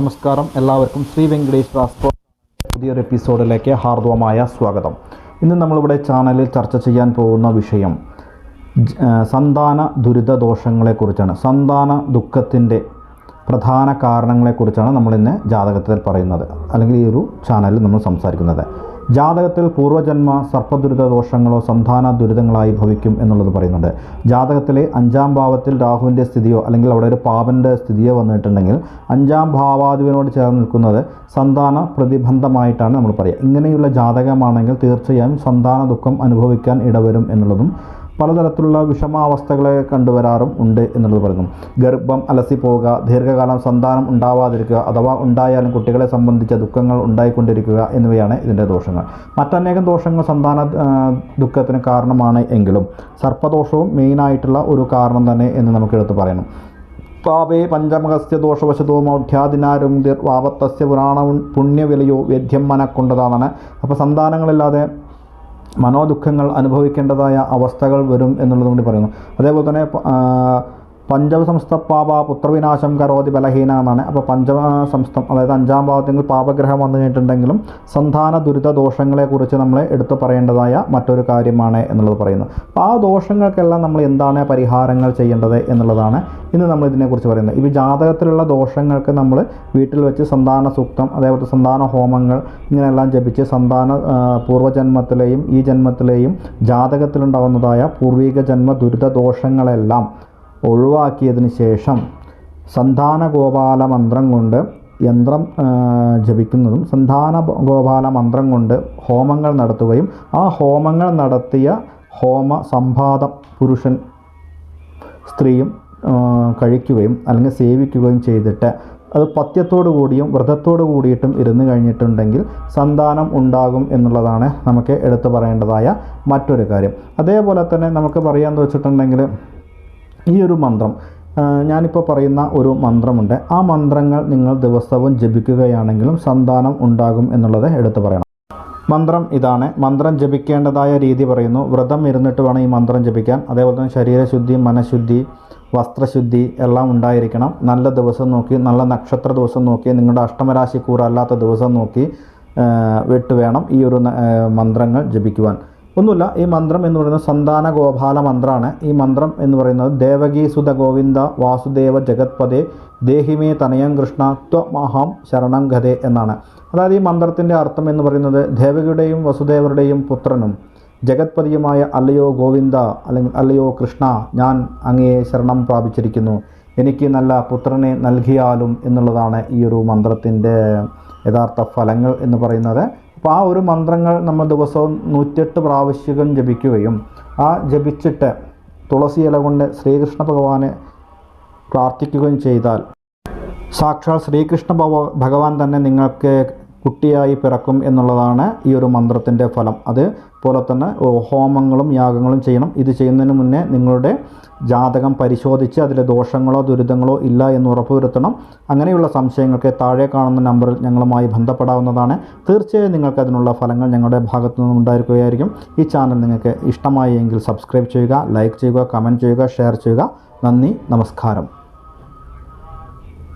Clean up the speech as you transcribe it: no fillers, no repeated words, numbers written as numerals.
നമസ്കാരം. എല്ലാവർക്കും ശ്രീ വെങ്കടേഷ് രാസ്ട്രോ പുതിയൊരു എപ്പിസോഡിലേക്ക് ഹാർദവമായ സ്വാഗതം. ഇന്ന് നമ്മളിവിടെ ചാനലിൽ ചർച്ച ചെയ്യാൻ പോകുന്ന വിഷയം സന്താന ദുരിത ദോഷങ്ങളെക്കുറിച്ചാണ്. സന്താന ദുഃഖത്തിൻ്റെ പ്രധാന കാരണങ്ങളെക്കുറിച്ചാണ് നമ്മളിന്ന് ജാതകത്തിൽ പറയുന്നത്, അല്ലെങ്കിൽ ഈ ഒരു ചാനലിൽ നമ്മൾ സംസാരിക്കുന്നത്. ജാതകത്തിൽ പൂർവ്വജന്മ സർപ്പദുരിത ദോഷങ്ങളോ സന്താന ദുരിതങ്ങളായി ഭവിക്കും എന്നുള്ളത് പറയുന്നുണ്ട്. ജാതകത്തിലെ 5-ാം ഭാവത്തിൽ രാഹുവിൻ്റെ സ്ഥിതിയോ അല്ലെങ്കിൽ അവിടെ ഒരു പാപൻ്റെ സ്ഥിതിയോ വന്നിട്ടുണ്ടെങ്കിൽ 5-ാം ഭാവാധിപനോട് ചേർന്ന് നിൽക്കുന്നത് സന്താന പ്രതിബന്ധമായിട്ടാണ് നമ്മൾ പറയുക. ഇങ്ങനെയുള്ള ജാതകമാണെങ്കിൽ തീർച്ചയായും സന്താന ദുഃഖം അനുഭവിക്കാൻ ഇടവരും എന്നുള്ളതും പലതരത്തിലുള്ള വിഷമാവസ്ഥകളെ കണ്ടുവരാറും ഉണ്ട് എന്നുള്ളത് പറയുന്നു. ഗർഭം അലസിപ്പോവുക, ദീർഘകാലം സന്താനം ഉണ്ടാവാതിരിക്കുക, അഥവാ ഉണ്ടായാലും കുട്ടികളെ സംബന്ധിച്ച ദുഃഖങ്ങൾ ഉണ്ടായിക്കൊണ്ടിരിക്കുക എന്നിവയാണ് ഇതിൻ്റെ ദോഷങ്ങൾ. മറ്റനേകം ദോഷങ്ങൾ സന്താന ദുഃഖത്തിന് കാരണമാണ് എങ്കിലും സർപ്പദോഷവും മെയിനായിട്ടുള്ള ഒരു കാരണം തന്നെ എന്ന് നമുക്ക് എടുത്ത് പറയണം. പാപേ പഞ്ചമകസ്യ ദോഷവശതോ മൗഢ്യാദിനാരുംതിർ വാപത്തസ്യ പുരാണവും പുണ്യവിലയോ വേദ്യം മനക്കൊണ്ടതാണ്. അപ്പോൾ സന്താനങ്ങളില്ലാതെ മനോദുഃഖങ്ങൾ അനുഭവിക്കേണ്ടതായ അവസ്ഥകൾ വരും എന്നുള്ളത് കൊണ്ട് പറയുന്നു. അതേപോലെ തന്നെ പഞ്ചമസംസ്ഥ പാപ പുത്രവിനാശം കരോതി ബലഹീന എന്നാണ്. അപ്പോൾ പഞ്ചമസംസ്ഥം അതായത് 5-ാം ഭാവത്തിൽ പാപഗ്രഹം വന്നു കഴിഞ്ഞിട്ടുണ്ടെങ്കിലും സന്താന ദുരിത ദോഷങ്ങളെക്കുറിച്ച് നമ്മൾ എടുത്തു പറയേണ്ടതായ മറ്റൊരു കാര്യമാണ് എന്നുള്ളത് പറയുന്നു. അപ്പോൾ ആ ദോഷങ്ങൾക്കെല്ലാം നമ്മൾ എന്താണ് പരിഹാരങ്ങൾ ചെയ്യേണ്ടത് എന്നുള്ളതാണ് ഇന്ന് നമ്മൾ ഇതിനെക്കുറിച്ച് പറയുന്നത്. ഈ ജാതകത്തിലുള്ള ദോഷങ്ങൾക്ക് നമ്മൾ വീട്ടിൽ വെച്ച് സന്താന സൂക്തം, അതേപോലെ സന്താന ഹോമങ്ങൾ ഇങ്ങനെയെല്ലാം ജപിച്ച് സന്താന പൂർവ്വജന്മത്തിലെയും ഈ ജന്മത്തിലെയും ജാതകത്തിലുണ്ടാകുന്നതായ പൂർവിക ജന്മ ദുരിത ദോഷങ്ങളെല്ലാം ഒഴിവാക്കിയതിന് ശേഷം സന്താന ഗോപാല മന്ത്രം കൊണ്ട് യന്ത്രം ജപിക്കുന്നതും സന്താന ഗോപാല മന്ത്രം കൊണ്ട് ഹോമങ്ങൾ നടത്തുകയും ആ ഹോമങ്ങൾ നടത്തിയ ഹോമ സംഭാതം പുരുഷൻ സ്ത്രീയും കഴിക്കുകയും അല്ലെങ്കിൽ സേവിക്കുകയും ചെയ്തിട്ട് അത് പഥ്യത്തോടു കൂടിയും വ്രതത്തോടു കൂടിയിട്ടും ഇരുന്ന് കഴിഞ്ഞിട്ടുണ്ടെങ്കിൽ സന്താനം ഉണ്ടാകും എന്നുള്ളതാണ് നമുക്ക് എടുത്തു പറയേണ്ടതായ മറ്റൊരു കാര്യം. അതേപോലെ തന്നെ നമുക്ക് പറയാമെന്ന് വെച്ചിട്ടുണ്ടെങ്കിൽ ഈ ഒരു മന്ത്രം, ഞാനിപ്പോൾ പറയുന്ന ഒരു മന്ത്രമുണ്ട്, ആ മന്ത്രങ്ങൾ നിങ്ങൾ ദിവസവും ജപിക്കുകയാണെങ്കിലും സന്താനം ഉണ്ടാകും എന്നുള്ളത് എടുത്തു പറയണം. മന്ത്രം ഇതാണ്. മന്ത്രം ജപിക്കേണ്ടതായ രീതി പറയുന്നു. വ്രതം ഇരുന്നിട്ട് വേണം ഈ മന്ത്രം ജപിക്കാൻ. അതേപോലെ തന്നെ ശരീരശുദ്ധി, മനഃശുദ്ധി, വസ്ത്രശുദ്ധി എല്ലാം ഉണ്ടായിരിക്കണം. നല്ല ദിവസം നോക്കി, നല്ല നക്ഷത്ര ദിവസം നോക്കി, നിങ്ങളുടെ അഷ്ടമരാശിക്കൂറല്ലാത്ത ദിവസം നോക്കി വിട്ട് വേണം ഈ ഒരു മന്ത്രങ്ങൾ ജപിക്കുവാൻ. ഒന്നുമില്ല, ഈ മന്ത്രം എന്ന് പറയുന്നത് സന്താന ഗോപാല മന്ത്രമാണ്. ഈ മന്ത്രം എന്ന് പറയുന്നത് ദേവകീ സുത ഗോവിന്ദ വാസുദേവ ജഗത്പദേ ദേഹിമേ തനയം കൃഷ്ണ ത്വമഹം ശരണം ഗതേ എന്നാണ്. അതായത് ഈ മന്ത്രത്തിൻ്റെ അർത്ഥം എന്ന് പറയുന്നത് ദേവകിയുടെയും വസുദേവരുടെയും പുത്രനും ജഗത്പതിയുമായ അല്ലയോ ഗോവിന്ദ അല്ലെങ്കിൽ അല്ലയോ കൃഷ്ണ, ഞാൻ അങ്ങയെ ശരണം പ്രാപിച്ചിരിക്കുന്നു, എനിക്ക് നല്ല പുത്രനെ നൽകിയാലും എന്നുള്ളതാണ് ഈ ഒരു മന്ത്രത്തിൻ്റെ യഥാർത്ഥ ഫലങ്ങൾ എന്ന് പറയുന്നത്. അപ്പോൾ ആ ഒരു മന്ത്രങ്ങൾ നമ്മൾ ദിവസവും 108 പ്രാവശ്യം ജപിക്കുകയും ആ ജപിച്ചിട്ട് തുളസി ഇല കൊണ്ട് ശ്രീകൃഷ്ണ ഭഗവാനെ പ്രാർത്ഥിക്കുകയും ചെയ്താൽ സാക്ഷാൽ ശ്രീകൃഷ്ണ ഭഗവാൻ തന്നെ നിങ്ങൾക്ക് കുട്ടിയായി പിറക്കും എന്നുള്ളതാണ് ഈ ഒരു മന്ത്രത്തിൻ്റെ ഫലം. അതുപോലെ തന്നെ ഹോമങ്ങളും യാഗങ്ങളും ചെയ്യണം. ഇത് ചെയ്യുന്നതിന് മുന്നേ നിങ്ങളുടെ ജാതകം പരിശോധിച്ച് അതിൽ ദോഷങ്ങളോ ദുരിതങ്ങളോ ഇല്ല എന്ന് ഉറപ്പുവരുത്തണം. അങ്ങനെയുള്ള സംശയങ്ങൾക്ക് താഴെ കാണുന്ന നമ്പറിൽ ഞങ്ങളുമായി ബന്ധപ്പെടാവുന്നതാണ്. തീർച്ചയായും നിങ്ങൾക്ക് അതിനുള്ള ഫലങ്ങൾ ഞങ്ങളുടെ ഭാഗത്തു നിന്നും ഉണ്ടായിരിക്കുകയായിരിക്കും. ഈ ചാനൽ നിങ്ങൾക്ക് ഇഷ്ടമായി എങ്കിൽ സബ്സ്ക്രൈബ് ചെയ്യുക, ലൈക്ക് ചെയ്യുക, കമൻറ്റ് ചെയ്യുക, ഷെയർ ചെയ്യുക. നന്ദി, നമസ്കാരം.